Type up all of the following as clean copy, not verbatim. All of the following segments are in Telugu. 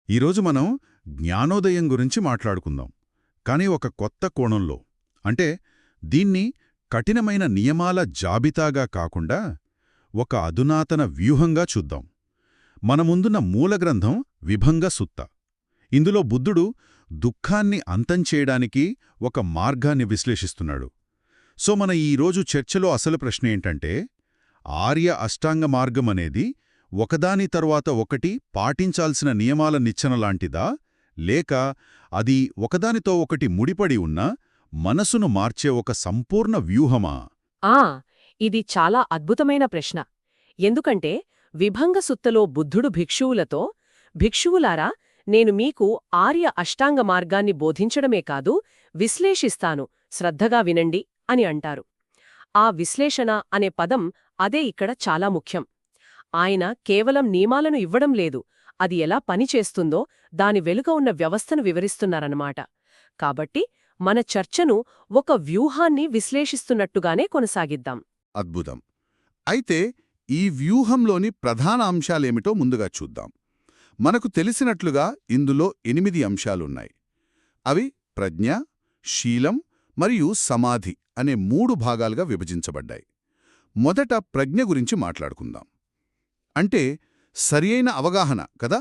ఈరోజు మనం జ్ఞానోదయం గురించి మాట్లాడుకుందాం. కానీ ఒక కొత్త కోణంలో. అంటే దీన్ని కఠినమైన నియమాల జాబితాగా కాకుండా ఒక అధునాతన వ్యూహంగా చూద్దాం. మన ముందున్న మూలగ్రంథం విభంగ సుత్త. ఇందులో బుద్ధుడు దుఃఖాన్ని అంతం చేయడానికి ఒక మార్గాన్ని విశ్లేషిస్తున్నాడు. సో మన ఈరోజు చర్చలో అసలు ప్రశ్న ఏంటంటే, ఆర్య అష్టాంగ మార్గమనేది ఒకదాని తరువాత ఒకటి పాటించాల్సిన నియమాల నిచ్చెనలాంటిదా, లేక అది ఒకదానితో ఒకటి ముడిపడి ఉన్న మనసును మార్చే ఒక సంపూర్ణ వ్యూహమా? ఆ ఇది చాలా అద్భుతమైన ప్రశ్న. ఎందుకంటే విభంగ సుత్తలో బుద్ధుడు భిక్షువులారా, నేను మీకు ఆర్య అష్టాంగ మార్గాన్ని బోధించడమే కాదు, విశ్లేషిస్తాను, శ్రద్ధగా వినండి అని అంటారు. ఆ విశ్లేషణ అనే పదం అదే ఇక్కడ చాలా ముఖ్యం. ఆయన కేవలం నియమాలను ఇవ్వడం లేదు, అది ఎలా పనిచేస్తుందో దాని వెనుక ఉన్న వ్యవస్థను వివరిస్తున్నారన్నమాట. కాబట్టి మన చర్చను ఒక వ్యూహాన్ని విశ్లేషిస్తున్నట్టుగానే కొనసాగిద్దాం. అద్భుతం. అయితే ఈ వ్యూహంలోని ప్రధాన అంశాలేమిటో ముందుగా చూద్దాం. మనకు తెలిసినట్లుగా ఇందులో 8 అంశాలున్నాయి. అవి ప్రజ్ఞ, శీలం మరియు సమాధి అనే 3 భాగాలుగా విభజించబడ్డాయి. మొదట ప్రజ్ఞ గురించి మాట్లాడుకుందాం. అంటే సరియైన అవగాహన కదా?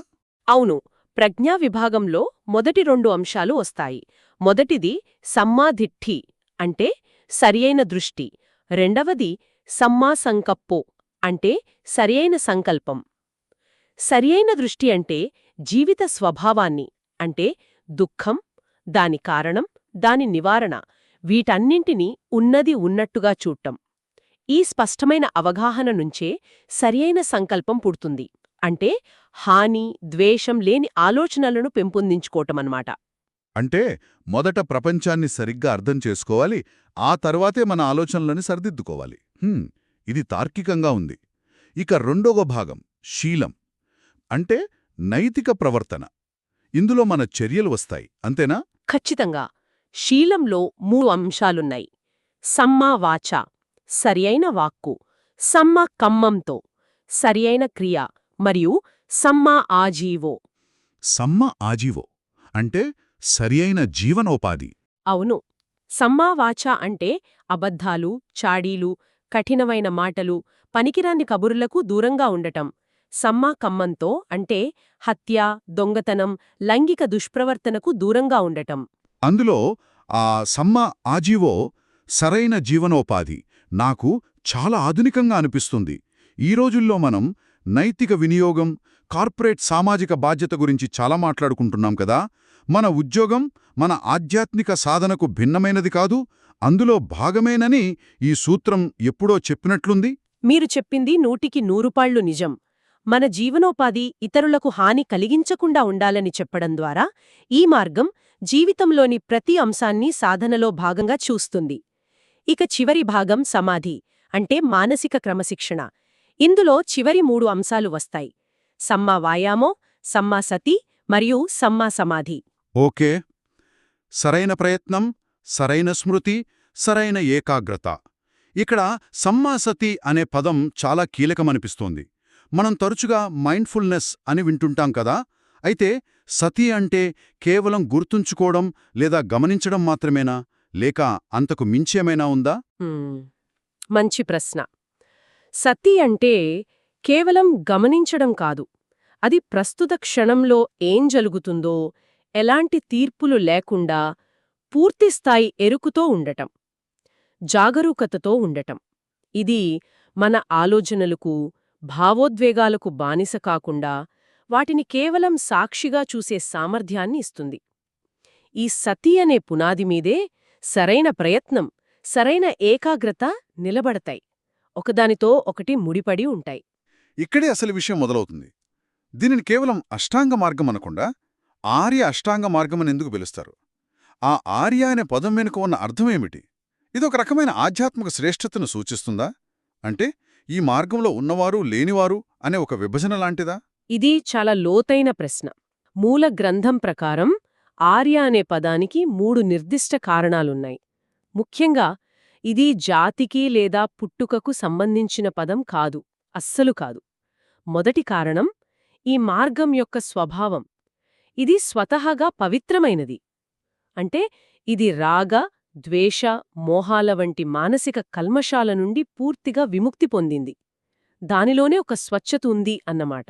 అవును, ప్రజ్ఞా విభాగంలో మొదటి 2 అంశాలు వస్తాయి. మొదటిది సమ్మాదిఠ్ఠి, అంటే సరియైన దృష్టి. రెండవది సమ్మా సంకప్పో, అంటే సరియైన సంకల్పం. సరియైన దృష్టి అంటే జీవిత స్వభావాన్ని, అంటే దుఃఖం, దాని కారణం, దాని నివారణ, వీటన్నింటినీ ఉన్నది ఉన్నట్టుగా చూడటం. ఈ స్పష్టమైన అవగాహన నుంచే సరియైన సంకల్పం పుడుతుంది. అంటే హాని, ద్వేషం లేని ఆలోచనలను పెంపొందించుకోవటమన్నమాట. అంటే మొదట ప్రపంచాన్ని సరిగ్గా అర్థం చేసుకోవాలి, ఆ తర్వాతే మన ఆలోచనలని సరిదిద్దుకోవాలి. ఇది తార్కికంగా ఉంది. ఇక రెండవ భాగం శీలం, అంటే నైతిక ప్రవర్తన. ఇందులో మన చర్యలు వస్తాయి, అంతేనా? ఖచ్చితంగా. శీలంలో 3 అంశాలున్నాయి. సమ్మా వాచ, సరియైన వాక్కు; సమ్మా కమ్మంతో, సరియైన క్రియ; మరియు సమ్మా ఆజీవో. సమ్మ ఆజీవో అంటే సరియైన జీవనోపాధి. అవును. సమ్మా వాచ అంటే అబద్ధాలు, చాడీలు, కఠినమైన మాటలు, పనికిరాని కబుర్లకు దూరంగా ఉండటం. సమ్మా కమ్మంతో అంటే హత్య, దొంగతనం, లైంగిక దుష్ప్రవర్తనకు దూరంగా ఉండటం. అందులో ఆ సమ్మ ఆజీవో, సరైన జీవనోపాధి, నాకు చాలా ఆధునికంగా అనిపిస్తుంది. ఈ రోజుల్లో మనం నైతిక వినియోగం, కార్పొరేట్ సామాజిక బాధ్యత గురించి చాలా మాట్లాడుకుంటున్నాం కదా. మన ఉద్యోగం మన ఆధ్యాత్మిక సాధనకు భిన్నమైనది కాదు, అందులో భాగమేనని ఈ సూత్రం ఎప్పుడో చెప్పినట్లుంది. మీరు చెప్పింది 100కి 100 నిజం. మన జీవనోపాధి ఇతరులకు హాని కలిగించకుండా ఉండాలని చెప్పడం ద్వారా ఈ మార్గం జీవితంలోని ప్రతి అంశాన్ని సాధనలో భాగంగా చూస్తుంది. ఇక చివరి భాగం సమాధి, అంటే మానసిక క్రమశిక్షణ. ఇందులో చివరి 3 అంశాలు వస్తాయి: సమ్మా వాయామో, సమ్మా సతి మరియు సమ్మా సమాధి. ఓకే. సరైన ప్రయత్నం, సరైన స్మృతి, సరైన ఏకాగ్రత. ఇక్కడ సమ్మాసతి అనే పదం చాలా కీలకమనిపిస్తోంది. మనం తరచుగా మైండ్ఫుల్నెస్ అని వింటుంటాం కదా. అయితే సతి అంటే కేవలం గుర్తుంచుకోవడం లేదా గమనించడం మాత్రమేనా, లేక అంతకు మించేమైనా ఉందా? మంచి ప్రశ్న. సతి అంటే కేవలం గమనించడం కాదు, అది ప్రస్తుత క్షణంలో ఏం జరుగుతుందో ఎలాంటి తీర్పులు లేకుండా పూర్తిస్థాయి ఎరుకుతో ఉండటం, జాగరూకతతో ఉండటం. ఇది మన ఆలోచనలకు, భావోద్వేగాలకు బానిస కాకుండా వాటిని కేవలం సాక్షిగా చూసే సామర్థ్యాన్ని ఇస్తుంది. ఈ సతి అనే పునాది మీదే సరైన ప్రయత్నం, సరైన ఏకాగ్రత నిలబడతాయి, ఒకదానితో ఒకటి ముడిపడి ఉంటాయి. ఇక్కడే అసలు విషయం మొదలవుతుంది. దీనిని కేవలం అష్టాంగ మార్గం అనకుండా ఆర్య అష్టాంగ మార్గమని ఎందుకు పిలుస్తారు? ఆ ఆర్య అనే పదం వెనుక ఉన్న అర్థమేమిటి? ఇదొక రకమైన ఆధ్యాత్మిక శ్రేష్ఠతను సూచిస్తుందా? అంటే ఈ మార్గంలో ఉన్నవారు, లేనివారు అనే ఒక విభజన లాంటిదా? ఇది చాలా లోతైన ప్రశ్న. మూల గ్రంథం ప్రకారం ఆర్య అనే పదానికి 3 నిర్దిష్ట కారణాలున్నాయి. ముఖ్యంగా ఇది జాతికి లేదా పుట్టుకకు సంబంధించిన పదం కాదు, అస్సలు కాదు. మొదటి కారణం ఈ మార్గం యొక్క స్వభావం. ఇది స్వతహాగా పవిత్రమైనది. అంటే ఇది రాగ, ద్వేష, మోహాల వంటి మానసిక కల్మషాల నుండి పూర్తిగా విముక్తి పొందింది. దానిలోనే ఒక స్వచ్ఛత ఉంది అన్నమాట.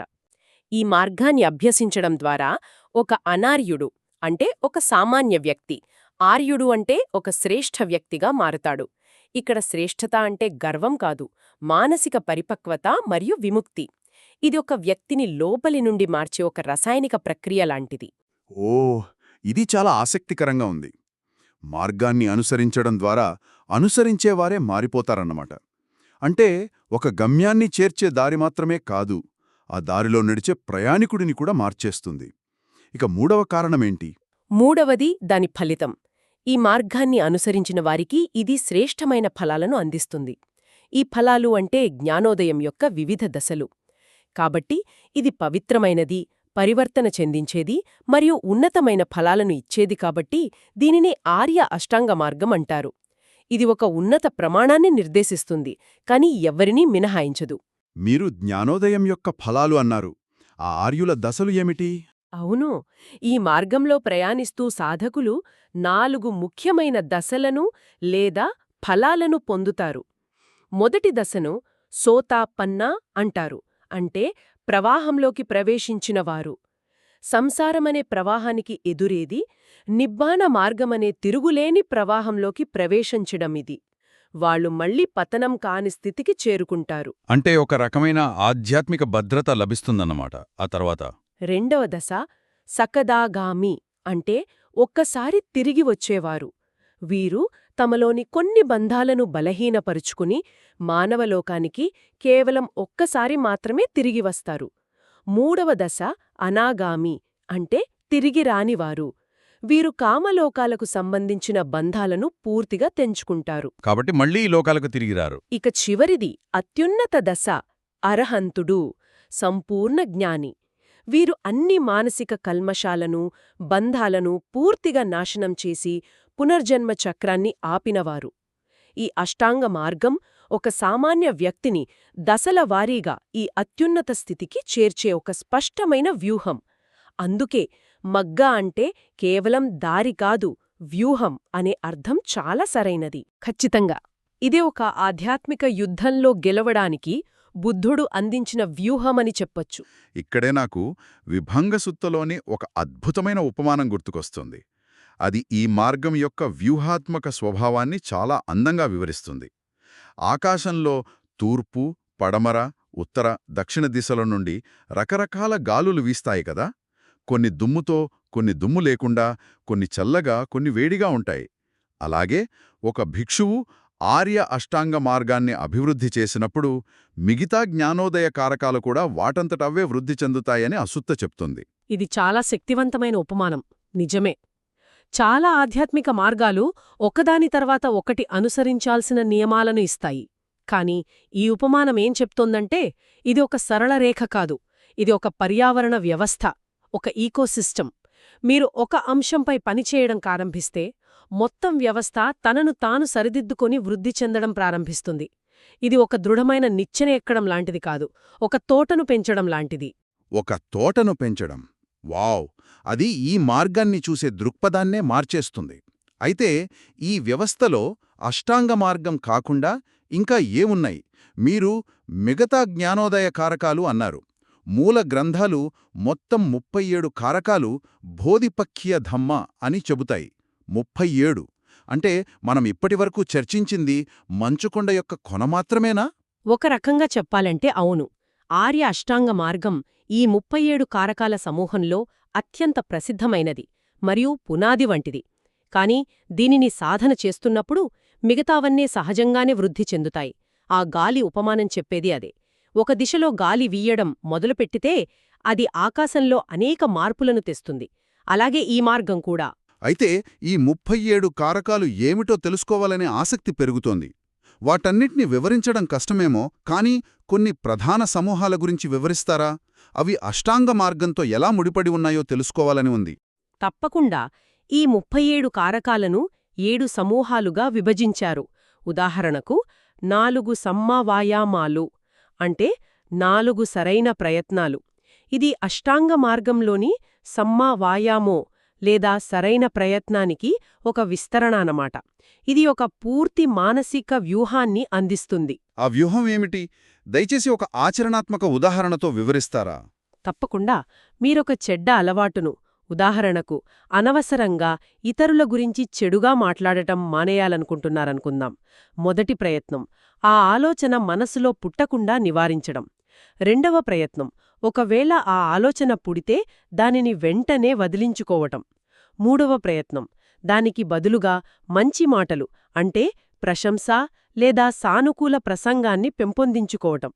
ఈ మార్గాన్ని అభ్యసించడం ద్వారా ఒక అనార్యుడు అంటే ఒక సామాన్య వ్యక్తి, ఆర్యుడు అంటే ఒక శ్రేష్ఠ వ్యక్తిగా మారతాడు. ఇక్కడ శ్రేష్ఠత అంటే గర్వం కాదు, మానసిక పరిపక్వత మరియు విముక్తి. ఇది ఒక వ్యక్తిని లోపలి నుండి మార్చే ఒక రసాయనిక ప్రక్రియ లాంటిది. ఓ, ఇది చాలా ఆసక్తికరంగా ఉంది. మార్గాన్ని అనుసరించడం ద్వారా అనుసరించేవారే మారిపోతారన్నమాట. అంటే ఒక గమ్యాన్ని చేర్చే దారి మాత్రమే కాదు, ఆ దారిలో నడిచే ప్రయాణికుడిని కూడా మార్చేస్తుంది. ఇక మూడవ కారణమేంటి? మూడవది దాని ఫలితం. ఈ మార్గాన్ని అనుసరించిన వారికి ఇది శ్రేష్టమైన ఫలాలను అందిస్తుంది. ఈ ఫలాలు అంటే జ్ఞానోదయం యొక్క వివిధ దశలు. కాబట్టి ఇది పవిత్రమైనది, పరివర్తన చెందించేది మరియు ఉన్నతమైన ఫలాలను ఇచ్చేది. కాబట్టి దీనిని ఆర్య అష్టాంగ మార్గం అంటారు. ఇది ఒక ఉన్నత ప్రమాణాన్ని నిర్దేశిస్తుంది, కాని ఎవ్వరినీ మినహాయించదు. మీరు జ్ఞానోదయం యొక్క ఫలాలు అన్నారు. ఆ ఆర్యుల దశలు ఏమిటి? అవును, ఈ మార్గంలో ప్రయాణిస్తూ సాధకులు 4 ముఖ్యమైన దశలను లేదా ఫలాలను పొందుతారు. మొదటి దశను సోతాపన్నా అంటారు. అంటే ప్రవాహంలోకి ప్రవేశించినవారు. సంసారమనే ప్రవాహానికి ఎదురేది నిబ్బాన మార్గమనే తిరుగులేని ప్రవాహంలోకి ప్రవేశించడమిది. వాళ్ళు మళ్లీ పతనం కాని స్థితికి చేరుకుంటారు. అంటే ఒక రకమైన ఆధ్యాత్మిక భద్రత లభిస్తుందన్నమాట ఆ తర్వాత. రెండవ దశ సకదాగామి అంటే ఒక్కసారి తిరిగి వచ్చేవారు. వీరు తమలోని కొన్ని బంధాలను బలహీనపరుచుకుని మానవలోకానికి కేవలం ఒక్కసారి మాత్రమే తిరిగి వస్తారు. మూడవ దశ అనాగామి అంటే తిరిగి రానివారు. వీరు కామలోకాలకు సంబంధించిన బంధాలను పూర్తిగా తెంచుకుంటారు. కాబట్టి మళ్ళీ ఈ లోకాలకు తిరిగిరారు. ఇక చివరిది అత్యున్నత దశ అరహంతుడు, సంపూర్ణ జ్ఞాని. వీరు అన్ని మానసిక కల్మషాలను, బంధాలను పూర్తిగా నాశనం చేసి పునర్జన్మ చక్రాన్ని ఆపినవారు. ఈ అష్టాంగ మార్గం ఒక సామాన్య వ్యక్తిని దశల వారీగా ఈ అత్యున్నత స్థితికి చేర్చే ఒక స్పష్టమైన వ్యూహం. అందుకే మగ్గా అంటే కేవలం దారి కాదు, వ్యూహం అనే అర్థం చాలా సరైనది. ఖచ్చితంగా ఇదే ఒక ఆధ్యాత్మిక యుద్ధంలో గెలవడానికి బుద్ధుడు అందించిన వ్యూహమని చెప్పొచ్చు. ఇక్కడే నాకు విభంగసుత్తలోని ఒక అద్భుతమైన ఉపమానం గుర్తుకొస్తుంది. అది ఈ మార్గం యొక్క వ్యూహాత్మక స్వభావాన్ని చాలా అందంగా వివరిస్తుంది. ఆకాశంలో తూర్పు, పడమర, ఉత్తర, దక్షిణ దిశల నుండి రకరకాల గాలులు వీస్తాయి కదా. కొన్ని దుమ్ముతో, కొన్ని దుమ్ము లేకుండా, కొన్ని చల్లగా, కొన్ని వేడిగా ఉంటాయి. అలాగే ఒక భిక్షువు ఆర్య అష్టాంగ మార్గాన్ని అభివృద్ధి చేసినప్పుడు మిగతా జ్ఞానోదయ కారకాలు కూడా వాటంతటవే వృద్ధి చెందుతాయని అసుత్త చెప్తుంది. ఇది చాలా శక్తివంతమైన ఉపమానం. నిజమే, చాలా ఆధ్యాత్మిక మార్గాలు ఒకదాని తర్వాత ఒకటి అనుసరించాల్సిన నియమాలను ఇస్తాయి. కాని ఈ ఉపమానమేం చెప్తోందంటే ఇది ఒక సరళ రేఖ కాదు, ఇది ఒక పర్యావరణ వ్యవస్థ, ఒక ఈకోసిస్టమ్. మీరు ఒక అంశంపై పనిచేయడం ప్రారంభిస్తే మొత్తం వ్యవస్థ తనను తాను సరిదిద్దుకొని వృద్ధి చెందడం ప్రారంభిస్తుంది. ఇది ఒక దృఢమైన నిచ్చెన ఎక్కడం లాంటిది కాదు, ఒక తోటను పెంచడం లాంటిది. ఒక తోటను పెంచడం, వావ్! అది ఈ మార్గాన్ని చూసే దృక్పథాన్నే మార్చేస్తుంది. అయితే ఈ వ్యవస్థలో అష్టాంగ మార్గం కాకుండా ఇంకా ఏమున్నాయి? మీరు మిగతా జ్ఞానోదయ కారకాలు అన్నారు. మూల గ్రంథాలు మొత్తం 37 కారకాలు బోధిపక్కియ ధమ్మ అని చెబుతాయి. 37 అంటే మనం ఇప్పటివరకు చర్చించింది మంచుకొండ యొక్క కొన మాత్రమేనా? ఒక రకంగా చెప్పాలంటే అవును. ఆర్య అష్టాంగ మార్గం ఈ 37 కారకాల సమూహంలో అత్యంత ప్రసిద్ధమైనది మరియు పునాది వంటిది. కాని దీనిని సాధన చేస్తున్నప్పుడు మిగతావన్నీ సహజంగానే వృద్ధి చెందుతాయి. ఆ గాలి ఉపమానం చెప్పేది అదే. ఒక దిశలో గాలి వీయడం మొదలుపెట్టితే అది ఆకాశంలో అనేక మార్పులను తెస్తుంది. అలాగే ఈ మార్గం కూడా. అయితే ఈ 37 కారకాలు ఏమిటో తెలుసుకోవాలనే ఆసక్తి పెరుగుతోంది. వాటన్నిటిని వివరించడం కష్టమేమో, కానీ కొన్ని ప్రధాన సమూహాల గురించి వివరిస్తారా? అవి అష్టాంగ మార్గంతో ఎలా ముడిపడి ఉన్నాయో తెలుసుకోవాలని ఉంది. తప్పకుండా. ఈ 37 కారకాలను 7 సమూహాలుగా విభజించారు. ఉదాహరణకు 4 సమ్మావాయామాలు అంటే 4 సరైన ప్రయత్నాలు. ఇది అష్టాంగ మార్గంలోని సమ్మా వాయామో లేదా సరైన ప్రయత్నానికి ఒక విస్తరణ అన్నమాట. ఇది ఒక పూర్తి మానసిక వ్యూహాన్ని అందిస్తుంది. ఆ వ్యూహం ఏమిటి? దయచేసి ఒక ఆచరణాత్మక ఉదాహరణతో వివరిస్తారా? తప్పకుండా. మీరొక చెడ్డ అలవాటును, ఉదాహరణకు అనవసరంగా ఇతరుల గురించి చెడుగా మాట్లాడటం మానేయాలనుకుంటున్నారనుకుందాం. మొదటి ప్రయత్నం ఆ ఆలోచన మనసులో పుట్టకుండా నివారించడం. రెండవ ప్రయత్నం ఒకవేళ ఆ ఆలోచన పుడితే దానిని వెంటనే వదిలించుకోవటం. మూడవ ప్రయత్నం దానికి బదులుగా మంచి మాటలు అంటే ప్రశంస లేదా సానుకూల ప్రసంగాన్ని పెంపొందించుకోవటం.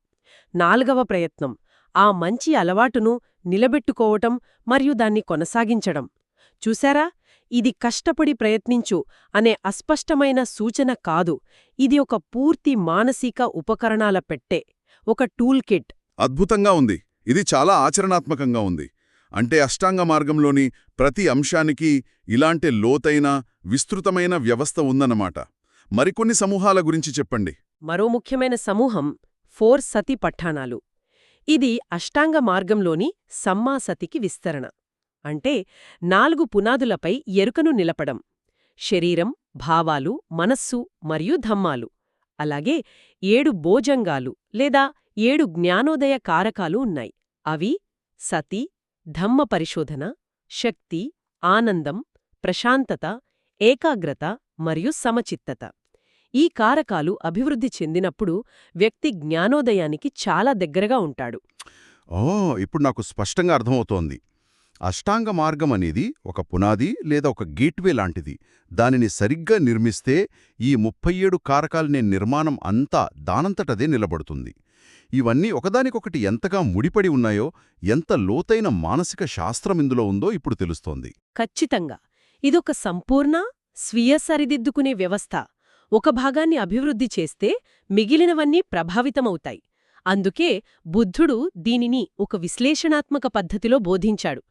నాల్గవ ప్రయత్నం ఆ మంచి అలవాటును నిలబెట్టుకోవటం మరియు దాన్ని కొనసాగించడం. చూశారా? ఇది కష్టపడి ప్రయత్నించు అనే అస్పష్టమైన సూచన కాదు. ఇది ఒక పూర్తి మానసిక ఉపకరణాల పెట్టె, ఒక టూల్ కిట్. అద్భుతంగా ఉంది. ఇది చాలా ఆచరణాత్మకంగా ఉంది. అంటే అష్టాంగ మార్గంలోని ప్రతి అంశానికి ఇలాంటి లోతైన, విస్తృతమైన వ్యవస్థ ఉందన్నమాట. మరికొన్ని సమూహాల గురించి చెప్పండి. మరో ముఖ్యమైన సమూహం 4 సతి పఠానాలు. ఇది అష్టాంగ మార్గంలోని సమ్మాసతికి విస్తరణ. అంటే 4 పునాదులపై ఎరుకను నిలపడం. శరీరం, భావాలు, మనస్సు మరియు ధమ్మాలు. అలాగే 7 భోజంగాలు లేదా 7 జ్ఞానోదయ కారకాలు ఉన్నాయి. అవి సతి, ధమ్మ పరిశోధన, శక్తి, ఆనందం, ప్రశాంతత, ఏకాగ్రత మరియు సమచిత్తత. ఈ కారకాలు అభివృద్ధి చెందినప్పుడు వ్యక్తి జ్ఞానోదయానికి చాలా దగ్గరగా ఉంటాడు. ఇప్పుడు నాకు స్పష్టంగా అర్థమవుతోంది. అష్టాంగ మార్గం అనేది ఒక పునాది లేదా ఒక గేట్వే లాంటిది. దానిని సరిగ్గా నిర్మిస్తే ఈ 37 కారకాలనే నిర్మాణం అంతా దానంతటదే నిలబడుతుంది. ఇవన్నీ ఒకదానికొకటి ఎంతగా ముడిపడి ఉన్నాయో, ఎంత లోతైన మానసిక శాస్త్రం ఇందులో ఉందో ఇప్పుడు తెలుస్తోంది. ఖచ్చితంగా. ఇదొక సంపూర్ణ, స్వీయ సరిదిద్దుకునే వ్యవస్థ. ఒక భాగాన్ని అభివృద్ధి చేస్తే మిగిలినవన్నీ ప్రభావితమవుతాయి. అందుకే బుద్ధుడు దీనిని ఒక విశ్లేషణాత్మక పద్ధతిలో బోధించాడు.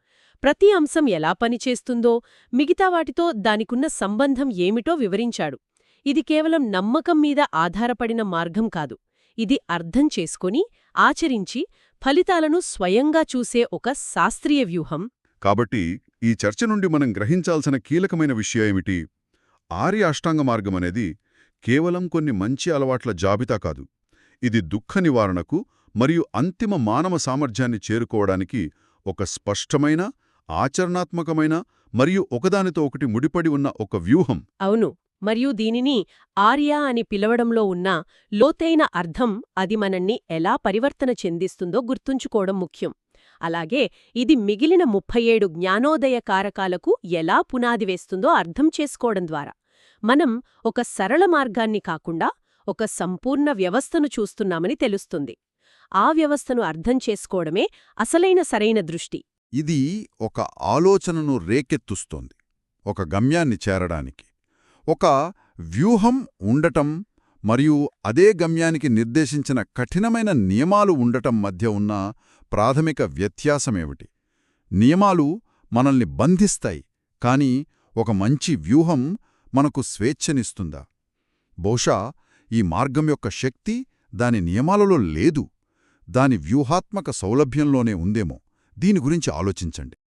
ప్రతి అంశం ఎలా పనిచేస్తుందో, మిగతా వాటితో దానికున్న సంబంధం ఏమిటో వివరించాడు. ఇది కేవలం నమ్మకం మీద ఆధారపడిన మార్గం కాదు. ఇది అర్థం చేసుకొని, ఆచరించి, ఫలితాలను స్వయంగా చూసే ఒక శాస్త్రీయ వ్యూహం. కాబట్టి ఈ చర్చ నుండి మనం గ్రహించాల్సిన కీలకమైన విషయమేమిటి? ఆర్య అష్టాంగ మార్గమనేది కేవలం కొన్ని మంచి అలవాట్ల జాబితా కాదు. ఇది దుఃఖ నివారణకు మరియు అంతిమ మానవ సామర్థ్యాన్ని చేరుకోవడానికి ఒక స్పష్టమైన, ఆచరణాత్మకమైన మరియు ఒకదానితో ఒకటి ముడిపడి ఉన్న ఒక వ్యూహం. అవును. మరియు దీనిని ఆర్య అని పిలవడంలో ఉన్న లోతైన అర్థం అది మనల్ని ఎలా పరివర్తన చెందిస్తుందో గుర్తుంచుకోవడం ముఖ్యం. అలాగే ఇది మిగిలిన 37 జ్ఞానోదయ కారకాలకు ఎలా పునాది వేస్తుందో అర్థం చేసుకోవడం ద్వారా మనం ఒక సరళ మార్గాన్ని కాకుండా ఒక సంపూర్ణ వ్యవస్థను చూస్తున్నామని తెలుస్తుంది. ఆ వ్యవస్థను అర్థం చేసుకోవడమే అసలైన సరైన దృష్టి. ఇది ఒక ఆలోచనను రేకెత్తుస్తోంది. ఒక గమ్యాన్ని చేరడానికి ఒక వ్యూహం ఉండటం మరియు అదే గమ్యానికి నిర్దేశించిన కఠినమైన నియమాలు ఉండటం మధ్య ఉన్న ప్రాథమిక వ్యత్యాసమేమిటి? నియమాలు మనల్ని బంధిస్తాయి, కానీ ఒక మంచి వ్యూహం మనకు స్వేచ్ఛనిస్తుందా? బహుశా ఈ మార్గం యొక్క శక్తి దాని నియమాలలో లేదు, దాని వ్యూహాత్మక సౌలభ్యంలోనే ఉందేమో. దీని గురించి ఆలోచించండి.